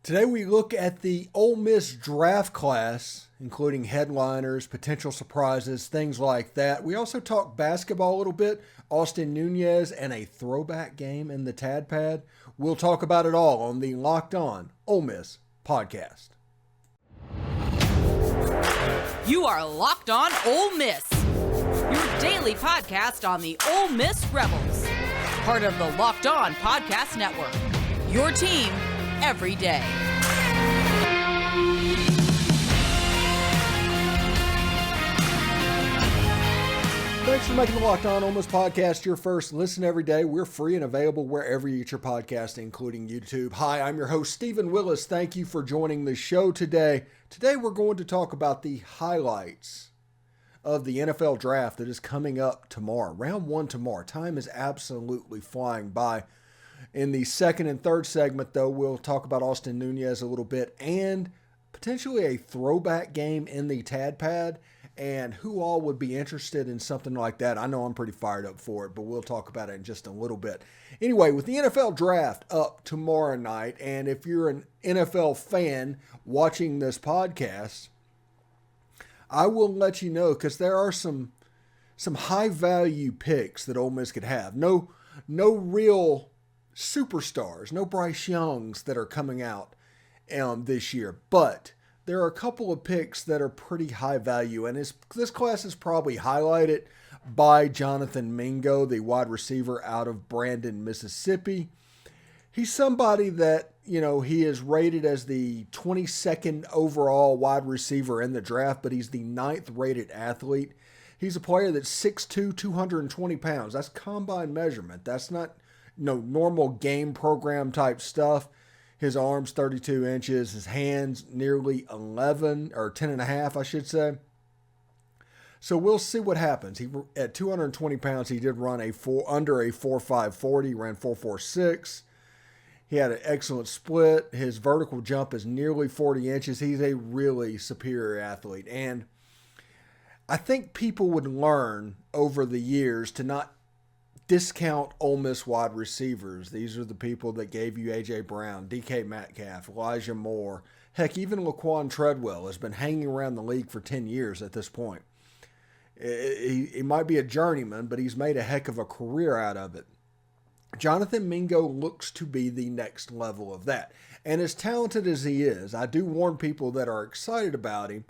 Today we look at the Ole Miss draft class, including headliners, potential surprises, things like that. We also talk basketball a little bit, Austin Nunez, and a throwback game in the Tadpad. We'll talk about it all on the Locked On Ole Miss podcast. You are Locked On Ole Miss, your daily podcast on the Ole Miss Rebels, part of the Locked On Podcast Network, your team every day. Thanks for making the Locked On Ole Miss podcast your first listen every day. We're free and available wherever you get your podcast, including YouTube. Hi, I'm your host, Stephen Willis. Thank you for joining the show today. Today we're going to talk about the highlights of the NFL draft that is coming up tomorrow. Round 1 tomorrow. Time is absolutely flying by. In the second and third segment, though, we'll talk about Austin Nunez a little bit and potentially a throwback game in the Tadpad and who all would be interested in something like that. I know I'm pretty fired up for it, but we'll talk about it in just a little bit. Anyway, with the NFL draft up tomorrow night, and if you're an NFL fan watching this podcast, I will let you know because there are some high-value picks that Ole Miss could have. No real superstars, no Bryce Youngs that are coming out this year, but there are a couple of picks that are pretty high value, and this class is probably highlighted by Jonathan Mingo, the wide receiver out of Brandon, Mississippi. He's somebody that, he is rated as the 22nd overall wide receiver in the draft, but he's the 9th rated athlete. He's a player that's 6'2", 220 pounds. That's combine measurement. That's not normal game program type stuff. His arms 32 inches, his hands nearly 11 or 10 and a half, I should say. So we'll see what happens. At 220 pounds, he did run under a 4.5 40, ran 4.46. He had an excellent split. His vertical jump is nearly 40 inches. He's a really superior athlete. And I think people would learn over the years to not discount Ole Miss wide receivers. These are the people that gave you A.J. Brown, D.K. Metcalf, Elijah Moore. Heck, even Laquan Treadwell has been hanging around the league for 10 years at this point. He might be a journeyman, but he's made a heck of a career out of it. Jonathan Mingo looks to be the next level of that. And as talented as he is, I do warn people that are excited about him,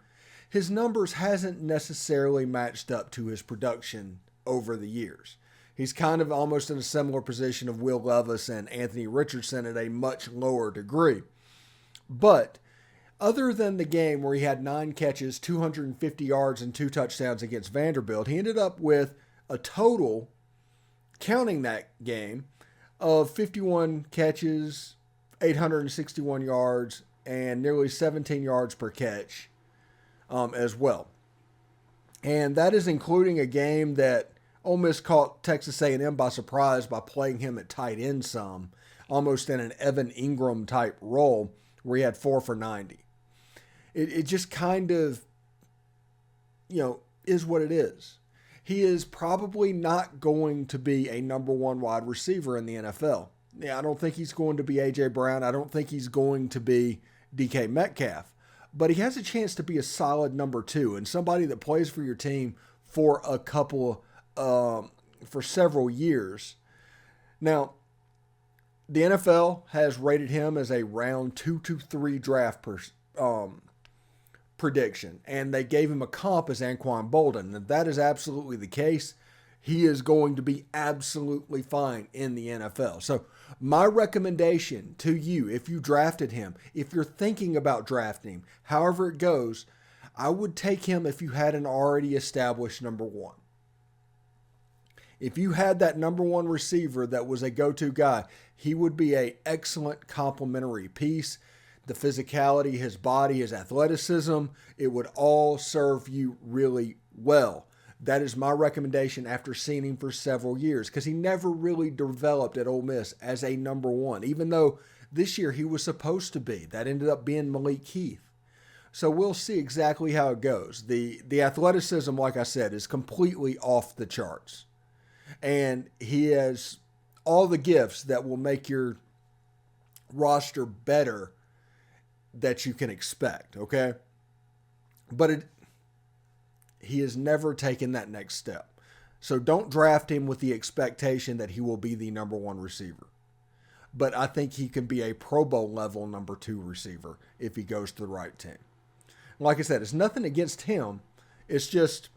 his numbers hasn't necessarily matched up to his production over the years. He's kind of almost in a similar position of Will Levis and Anthony Richardson at a much lower degree. But other than the game where he had 9 catches, 250 yards, and 2 touchdowns against Vanderbilt, he ended up with a total, counting that game, of 51 catches, 861 yards, and nearly 17 yards per catch as well. And that is including a game that Ole Miss caught Texas A&M by surprise by playing him at tight end some, almost in an Evan Ingram type role where he had 4 for 90. It just kind of, is what it is. He is probably not going to be a number 1 wide receiver in the NFL. I don't think he's going to be A.J. Brown. I don't think he's going to be D.K. Metcalf. But he has a chance to be a solid number 2 and somebody that plays for your team for for several years. Now, the NFL has rated him as a round 2 to 3 draft prediction, and they gave him a comp as Anquan Bolden. And that is absolutely the case. He is going to be absolutely fine in the NFL. So my recommendation to you, if you drafted him, if you're thinking about drafting him, however it goes, I would take him if you had an already established number 1. If you had that number 1 receiver that was a go-to guy, he would be an excellent complementary piece. The physicality, his body, his athleticism, it would all serve you really well. That is my recommendation after seeing him for several years because he never really developed at Ole Miss as a number 1, even though this year he was supposed to be. That ended up being Malik Heath. So we'll see exactly how it goes. The athleticism, like I said, is completely off the charts. And he has all the gifts that will make your roster better that you can expect, okay? But he has never taken that next step. So don't draft him with the expectation that he will be the number one receiver. But I think he can be a Pro Bowl level number 2 receiver if he goes to the right team. Like I said, it's nothing against him. It's just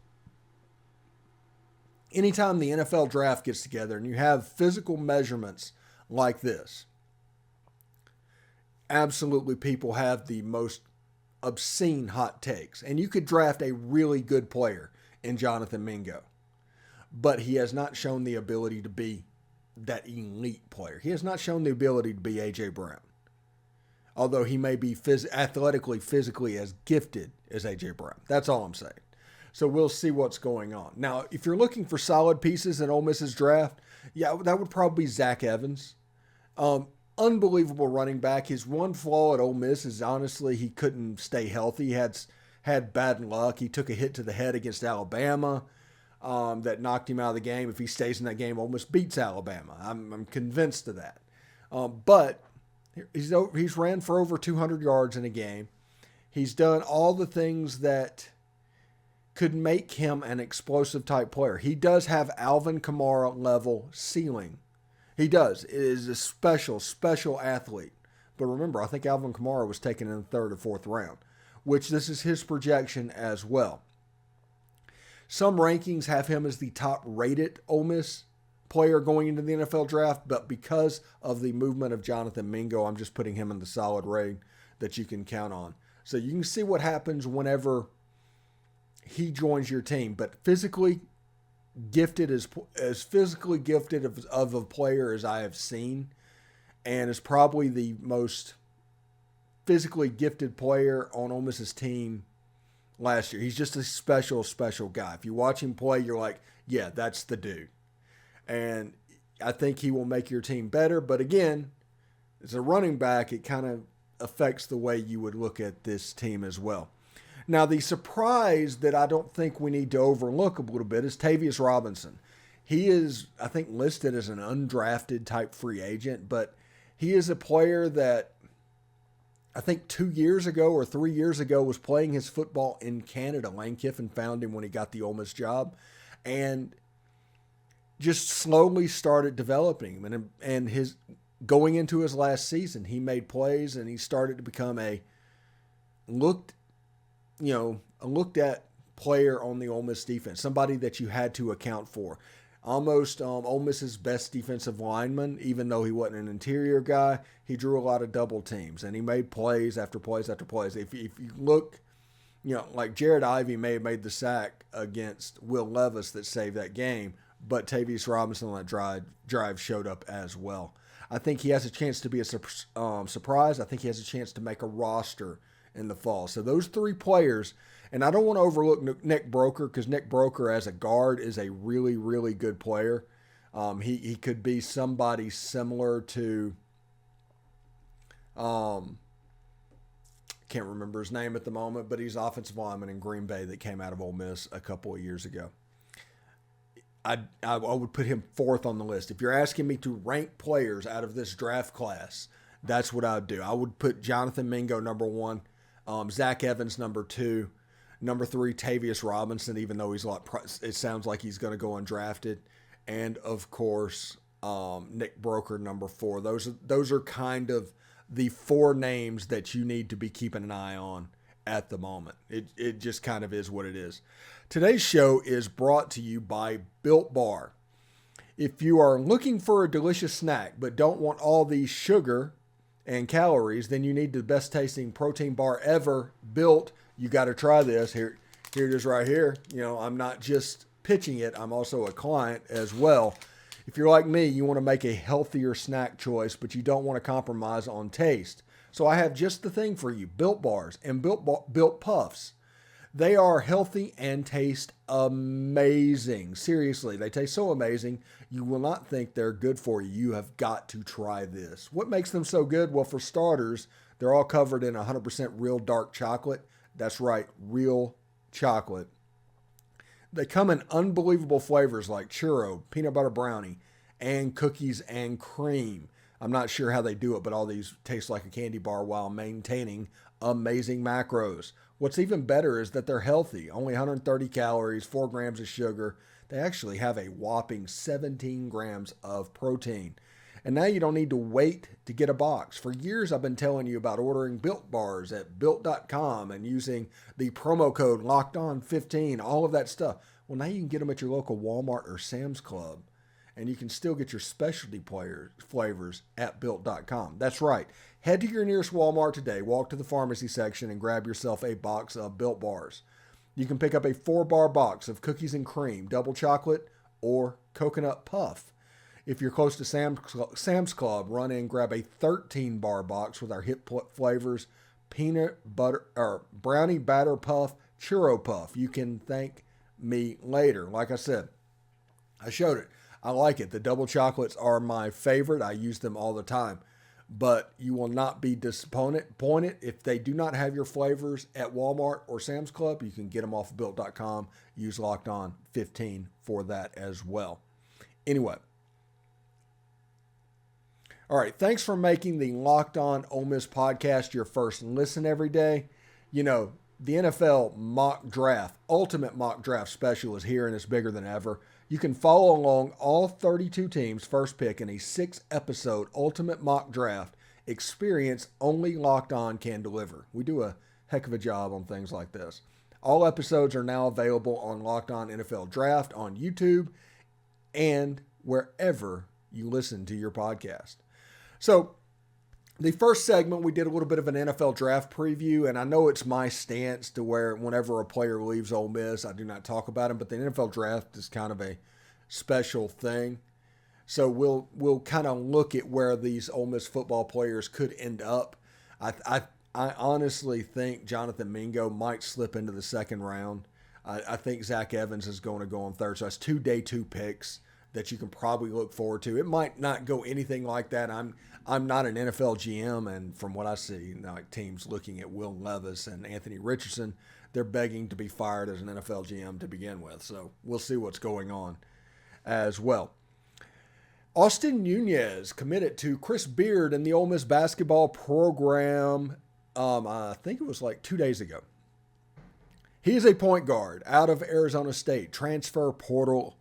anytime the NFL draft gets together and you have physical measurements like this, absolutely people have the most obscene hot takes. And you could draft a really good player in Jonathan Mingo, but he has not shown the ability to be that elite player. He has not shown the ability to be A.J. Brown, although he may be athletically, physically as gifted as A.J. Brown. That's all I'm saying. So we'll see what's going on. Now, if you're looking for solid pieces in Ole Miss's draft, yeah, that would probably be Zach Evans. Unbelievable running back. His one flaw at Ole Miss is honestly he couldn't stay healthy. He had bad luck. He took a hit to the head against Alabama that knocked him out of the game. If he stays in that game, Ole Miss beats Alabama. I'm convinced of that. But he's ran for over 200 yards in a game. He's done all the things that could make him an explosive type player. He does have Alvin Kamara level ceiling. He does. It is a special athlete. But remember, I think Alvin Kamara was taken in the 3rd or 4th round, which this is his projection as well. Some rankings have him as the top rated Ole Miss player going into the NFL draft, but because of the movement of Jonathan Mingo, I'm just putting him in the solid rate that you can count on. So you can see what happens whenever he joins your team. But physically gifted, as physically gifted of a player as I have seen, and is probably the most physically gifted player on Ole Miss's team last year. He's just a special guy. If you watch him play, you're like, yeah, that's the dude. And I think he will make your team better. But again, as a running back, it kind of affects the way you would look at this team as well. Now, the surprise that I don't think we need to overlook a little bit is Tavius Robinson. He is, I think, listed as an undrafted type free agent, but he is a player that I think 2 years ago or 3 years ago was playing his football in Canada. Lane Kiffin found him when he got the Ole Miss job and just slowly started developing him. And his going into his last season, he made plays and he started to become a looked at player on the Ole Miss defense, somebody that you had to account for. Almost Ole Miss's best defensive lineman, even though he wasn't an interior guy, he drew a lot of double teams, and he made plays after plays after plays. If you look, like Jared Ivey may have made the sack against Will Levis that saved that game, but Tavius Robinson on that drive showed up as well. I think he has a chance to be a surprise. I think he has a chance to make a roster in the fall. So those 3 players, and I don't want to overlook Nick Broeker, because Nick Broeker as a guard is a really, really good player. He could be somebody similar to, can't remember his name at the moment, but he's offensive lineman in Green Bay that came out of Ole Miss a couple of years ago. I would put him 4th on the list. If you're asking me to rank players out of this draft class, that's what I would do. I would put Jonathan Mingo number 1, Zach Evans number 2, number 3 Tavius Robinson, even though it sounds like he's going to go undrafted, and of course Nick Broeker number 4. Those are kind of the 4 names that you need to be keeping an eye on at the moment. It just kind of is what it is. Today's show is brought to you by Built Bar. If you are looking for a delicious snack but don't want all the sugar and calories, then you need the best tasting protein bar ever built. You got to try this. Here it is right here. I'm not just pitching it. I'm also a client as well. If you're like me, you want to make a healthier snack choice, but you don't want to compromise on taste. So I have just the thing for you, Built Bars and Built Puffs. They are healthy and taste amazing. Seriously, they taste so amazing, you will not think they're good for you. You have got to try this. What makes them so good? Well, for starters, they're all covered in 100% real dark chocolate. That's right, real chocolate. They come in unbelievable flavors like churro, peanut butter brownie, and cookies and cream. I'm not sure how they do it, but all these taste like a candy bar while maintaining amazing macros. What's even better is that they're healthy. Only 130 calories, 4 grams of sugar. They actually have a whopping 17 grams of protein. And now you don't need to wait to get a box. For years, I've been telling you about ordering Built Bars at Built.com and using the promo code LOCKEDON15, all of that stuff. Well, now you can get them at your local Walmart or Sam's Club. And you can still get your specialty flavors at Built.com. That's right. Head to your nearest Walmart today, walk to the pharmacy section, and grab yourself a box of Built Bars. You can pick up a 4-bar box of cookies and cream, double chocolate, or coconut puff. If you're close to Sam's Club, run in and grab a 13-bar box with our hit flavors, peanut butter or brownie batter puff, churro puff. You can thank me later. Like I said, I showed it. I like it. The double chocolates are my favorite. I use them all the time. But you will not be disappointed. If they do not have your flavors at Walmart or Sam's Club, you can get them off of Built.com. Use Locked On 15 for that as well. Anyway. All right. Thanks for making the Locked On Ole Miss podcast your first listen every day. You know, the NFL mock draft, ultimate mock draft special is here and it's bigger than ever. You can follow along all 32 teams' first pick in a 6-episode ultimate mock draft experience only Locked On can deliver. We do a heck of a job on things like this. All episodes are now available on Locked On NFL Draft on YouTube and wherever you listen to your podcast. So, the first segment, we did a little bit of an NFL draft preview, and I know it's my stance to where whenever a player leaves Ole Miss, I do not talk about him, but the NFL draft is kind of a special thing. So we'll kind of look at where these Ole Miss football players could end up. I honestly think Jonathan Mingo might slip into the second round. I think Zach Evans is going to go on third, so that's 2 day 2 picks that you can probably look forward to. It might not go anything like that. I'm not an NFL GM, and from what I see, like teams looking at Will Levis and Anthony Richardson, they're begging to be fired as an NFL GM to begin with. So we'll see what's going on as well. Austin Nunez committed to Chris Beard in the Ole Miss basketball program. I think it was like 2 days ago. He is a point guard out of Arizona State, transfer portal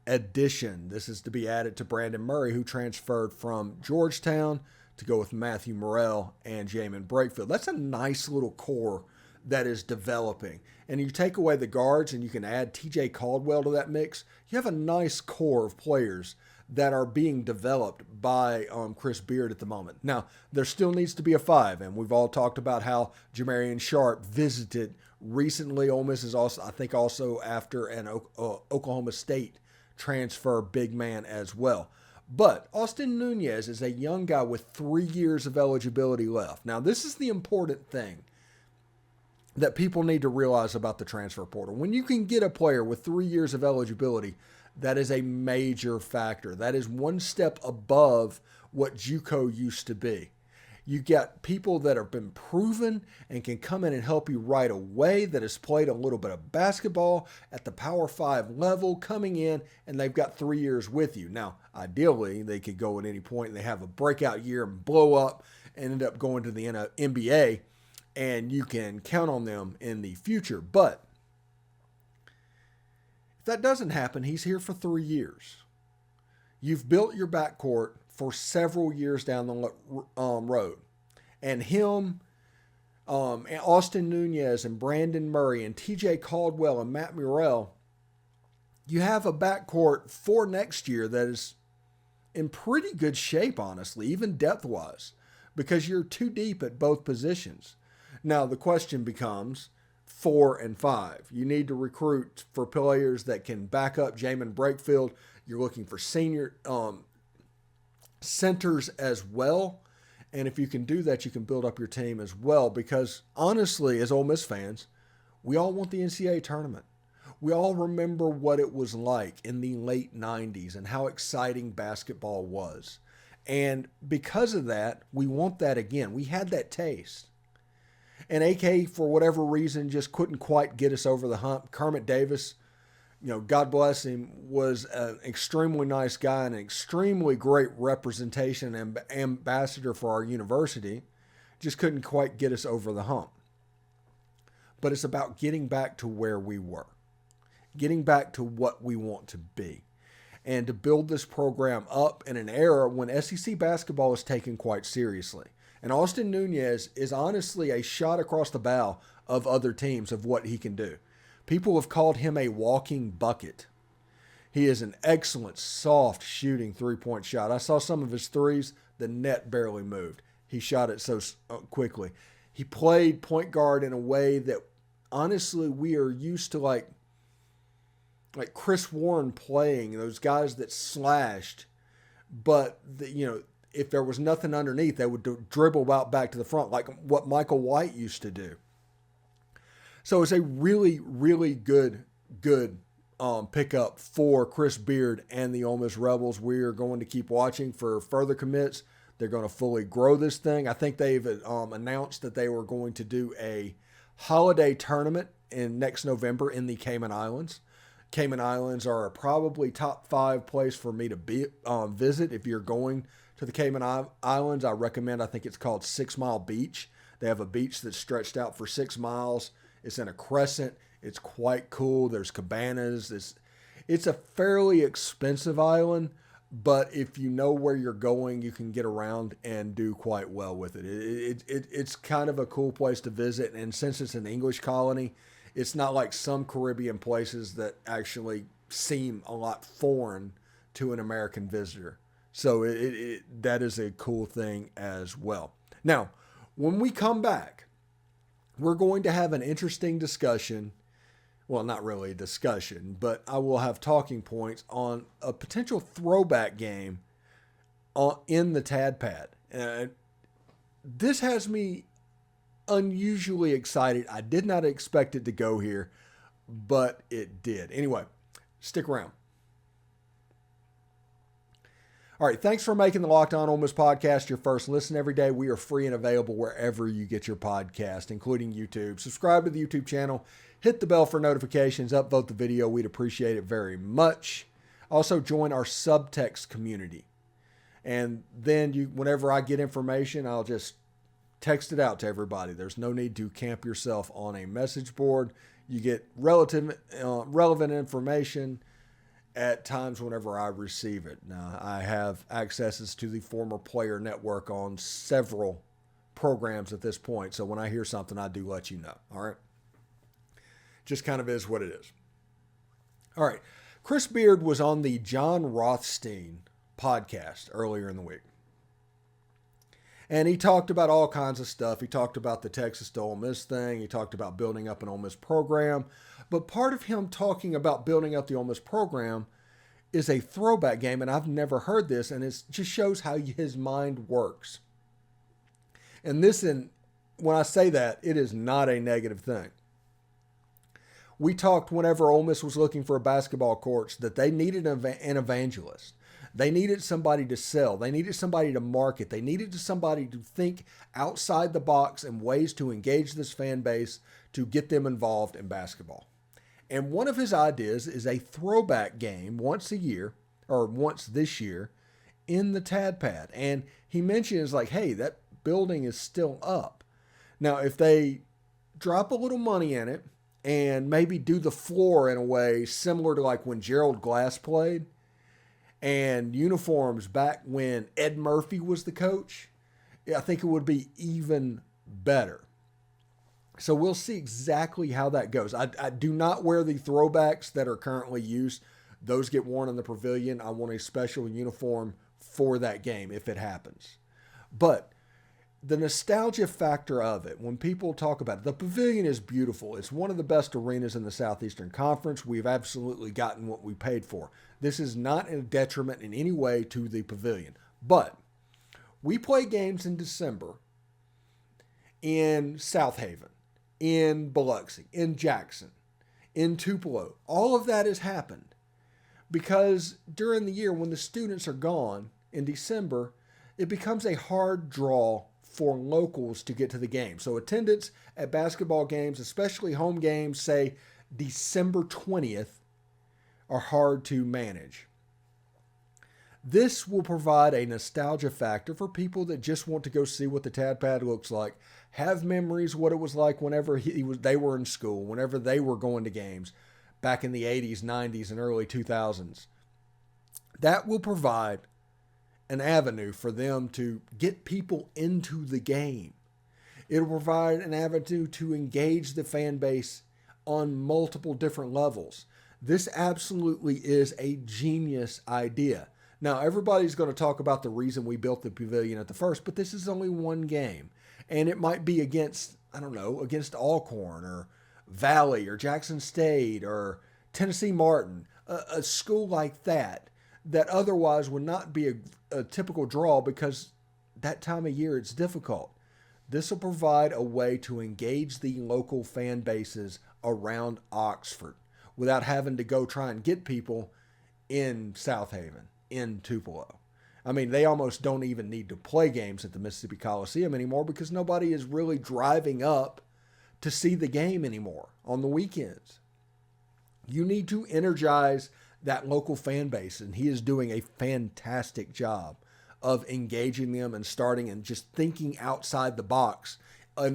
addition. This is to be added to Brandon Murray, who transferred from Georgetown to go with Matthew Murrell and Jaemyn Brakefield. That's a nice little core that is developing. And you take away the guards and you can add TJ Caldwell to that mix. You have a nice core of players that are being developed by Chris Beard at the moment. Now, there still needs to be a 5, and we've all talked about how Jamarian Sharp visited recently. Ole Miss is also, I think, also after an Oklahoma State transfer big man as well. But Austin Nunez is a young guy with 3 years of eligibility left. Now, this is the important thing that people need to realize about the transfer portal. When you can get a player with 3 years of eligibility, that is a major factor. That is one step above what JUCO used to be. You get people that have been proven and can come in and help you right away, that has played a little bit of basketball at the Power 5 level, coming in, and they've got 3 years with you. Now, ideally, they could go at any point and they have a breakout year and blow up and end up going to the NBA, and you can count on them in the future. But if that doesn't happen, he's here for 3 years. You've built your backcourt for several years down the road. And him, and Austin Nunez and Brandon Murray and TJ Caldwell and Matt Murrell, you have a backcourt for next year that is in pretty good shape, honestly, even depth-wise, because you're too deep at both positions. Now, the question becomes 4 and 5. You need to recruit for players that can back up Jaemyn Brakefield. You're looking for senior centers as well. And if you can do that, you can build up your team as well. Because honestly, as Ole Miss fans, we all want the NCAA tournament. We all remember what it was like in the late 90s and how exciting basketball was. And because of that, we want that again. We had that taste. And AK, for whatever reason, just couldn't quite get us over the hump. Kermit Davis God bless him, was an extremely nice guy and an extremely great representation and ambassador for our university. Just couldn't quite get us over the hump. But it's about getting back to where we were, getting back to what we want to be, and to build this program up in an era when SEC basketball is taken quite seriously. And Austin Nunez is honestly a shot across the bow of other teams of what he can do. People have called him a walking bucket. He is an excellent, soft shooting three-point shot. I saw some of his threes. The net barely moved. He shot it so quickly. He played point guard in a way that, honestly, we are used to like Chris Warren playing, those guys that slashed, but if there was nothing underneath, they would dribble out back to the front like what Michael White used to do. So it's a really, really good pickup for Chris Beard and the Ole Miss Rebels. We are going to keep watching for further commits. They're going to fully grow this thing. I think they've announced that they were going to do a holiday tournament in next November in the Cayman Islands. Cayman Islands are a probably top 5 place for me to visit. If you're going to the Cayman Islands, I recommend, I think it's called 6 Mile Beach. They have a beach that's stretched out for 6 miles. It's in a crescent. It's quite cool. There's cabanas. It's a fairly expensive island, but if you know where you're going, you can get around and do quite well with it. It's kind of a cool place to visit, and since it's an English colony, it's not like some Caribbean places that actually seem a lot foreign to an American visitor. So that is a cool thing as well. Now, when we come back, we're going to have an interesting discussion. Well, not really a discussion, but I will have talking points on a potential throwback game in the Tadpad. This has me unusually excited. I did not expect it to go here, but it did. Anyway, stick around. All right, thanks for making the Locked On Ole Miss podcast your first listen every day. We are free and available wherever you get your podcast, including YouTube. Subscribe to the YouTube channel. Hit the bell for notifications. Upvote the video. We'd appreciate it very much. Also, join our subtext community. And then whenever I get information, I'll just text it out to everybody. There's no need to camp yourself on a message board. You get relevant information at times whenever I receive it. Now, I have accesses to the former player network on several programs at this point. So when I hear something, I do let you know. All right. Just kind of is what it is. All right. Chris Beard was on the John Rothstein podcast earlier in the week. And he talked about all kinds of stuff. He talked about the Texas to Ole Miss thing. He talked about building up an Ole Miss program. But part of him talking about building up the Ole Miss program is a throwback game. And I've never heard this. And it just shows how his mind works. And when I say that, it is not a negative thing. We talked whenever Ole Miss was looking for a basketball coach that they needed an evangelist. They needed somebody to sell. They needed somebody to market. They needed somebody to think outside the box and ways to engage this fan base to get them involved in basketball. And one of his ideas is a throwback game once this year in the Tadpad. And he mentions like, hey, that building is still up. Now, if they drop a little money in it and maybe do the floor in a way similar to like when Gerald Glass played, and uniforms back when Ed Murphy was the coach, I think it would be even better. So we'll see exactly how that goes. I do not wear the throwbacks that are currently used. Those get worn in the pavilion. I want a special uniform for that game if it happens. But the nostalgia factor of it, when people talk about it, the pavilion is beautiful. It's one of the best arenas in the Southeastern Conference. We've absolutely gotten what we paid for. This is not a detriment in any way to the pavilion. But we play games in December in South Haven, in Biloxi, in Jackson, in Tupelo. All of that has happened because during the year when the students are gone in December, it becomes a hard draw for locals to get to the game. So attendance at basketball games, especially home games, say December 20th, are hard to manage. This will provide a nostalgia factor for people that just want to go see what the Tadpad looks like, have memories what it was like whenever they were in school, whenever they were going to games back in the 80s, 90s, and early 2000s. That will provide an avenue for them to get people into the game. It'll provide an avenue to engage the fan base on multiple different levels. This absolutely is a genius idea. Now, everybody's going to talk about the reason we built the pavilion at the first, but this is only one game. And it might be against Alcorn or Valley or Jackson State or Tennessee Martin, a school like that otherwise would not be a typical draw because that time of year it's difficult. This will provide a way to engage the local fan bases around Oxford without having to go try and get people in South Haven, in Tupelo. I mean, they almost don't even need to play games at the Mississippi Coliseum anymore because nobody is really driving up to see the game anymore on the weekends. You need to energize that local fan base, and he is doing a fantastic job of engaging them and starting and just thinking outside the box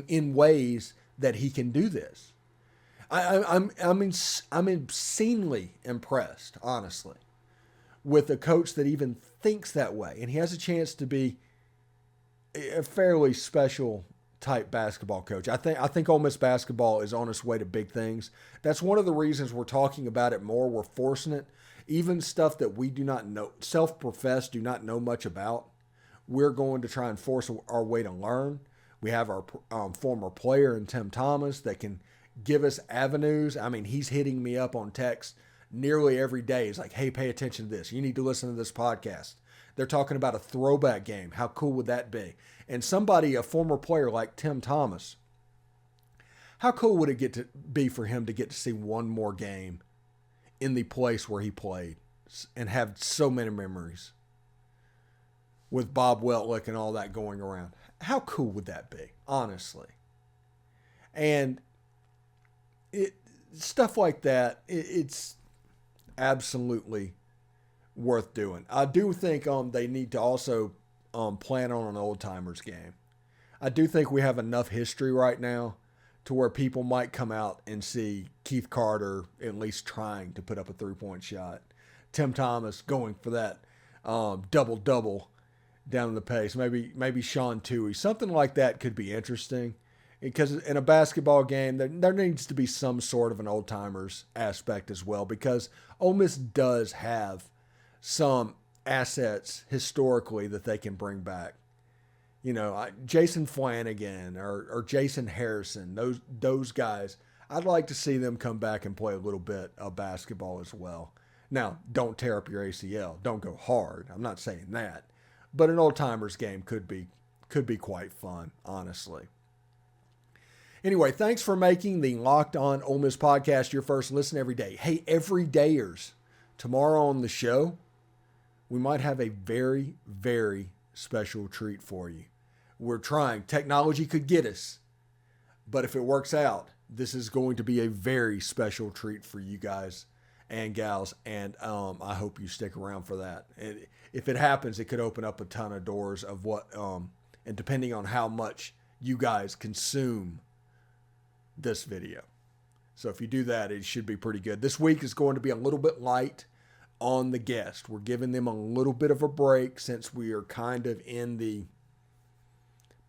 in ways that he can do this. I'm obscenely impressed, honestly, with a coach that even thinks that way. And he has a chance to be a fairly special type basketball coach. I think Ole Miss basketball is on its way to big things. That's one of the reasons we're talking about it more. We're forcing it. Even stuff that we do not know, self-professed, do not know much about, we're going to try and force our way to learn. We have our former player in Tim Thomas that can give us avenues. I mean, he's hitting me up on text nearly every day. He's like, hey, pay attention to this. You need to listen to this podcast. They're talking about a throwback game. How cool would that be? And somebody, a former player like Tim Thomas, how cool would it be for him to get to see one more game in the place where he played and have so many memories with Bob Weltlick and all that going around? How cool would that be, honestly? And stuff like that, it's absolutely worth doing. I do think they need to also plan on an old timers game. I do think we have enough history right now to where people might come out and see Keith Carter at least trying to put up a 3-point shot. Tim Thomas going for that double-double down in the pace. Maybe Sean Toohey. Something like that could be interesting. Because in a basketball game, there needs to be some sort of an old-timers aspect as well. Because Ole Miss does have some assets historically that they can bring back. You know, Jason Flanagan or Jason Harrison, those guys, I'd like to see them come back and play a little bit of basketball as well. Now, don't tear up your ACL. Don't go hard. I'm not saying that. But an old-timers game could be quite fun, honestly. Anyway, thanks for making the Locked On Ole Miss podcast your first listen every day. Hey, everydayers, tomorrow on the show, we might have a very, very special treat for you. We're trying. Technology could get us. But if it works out, this is going to be a very special treat for you guys and gals. And I hope you stick around for that. And if it happens, it could open up a ton of doors of what, and depending on how much you guys consume this video. So if you do that, it should be pretty good. This week is going to be a little bit light on the guest. We're giving them a little bit of a break since we are kind of in the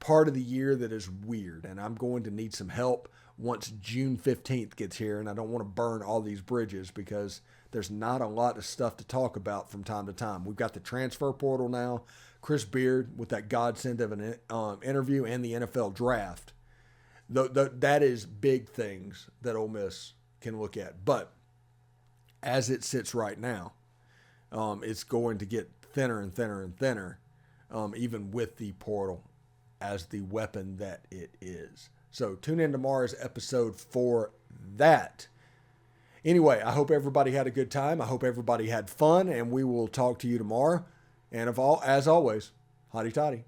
part of the year that is weird. And I'm going to need some help once June 15th gets here. And I don't want to burn all these bridges because there's not a lot of stuff to talk about from time to time. We've got the transfer portal now. Chris Beard with that godsend of an interview and the NFL draft. That is big things that Ole Miss can look at. But as it sits right now, it's going to get thinner and thinner and thinner, even with the portal as the weapon that it is. So tune in tomorrow's episode for that. Anyway, I hope everybody had a good time. I hope everybody had fun, and we will talk to you tomorrow. And as always, hotty toddy.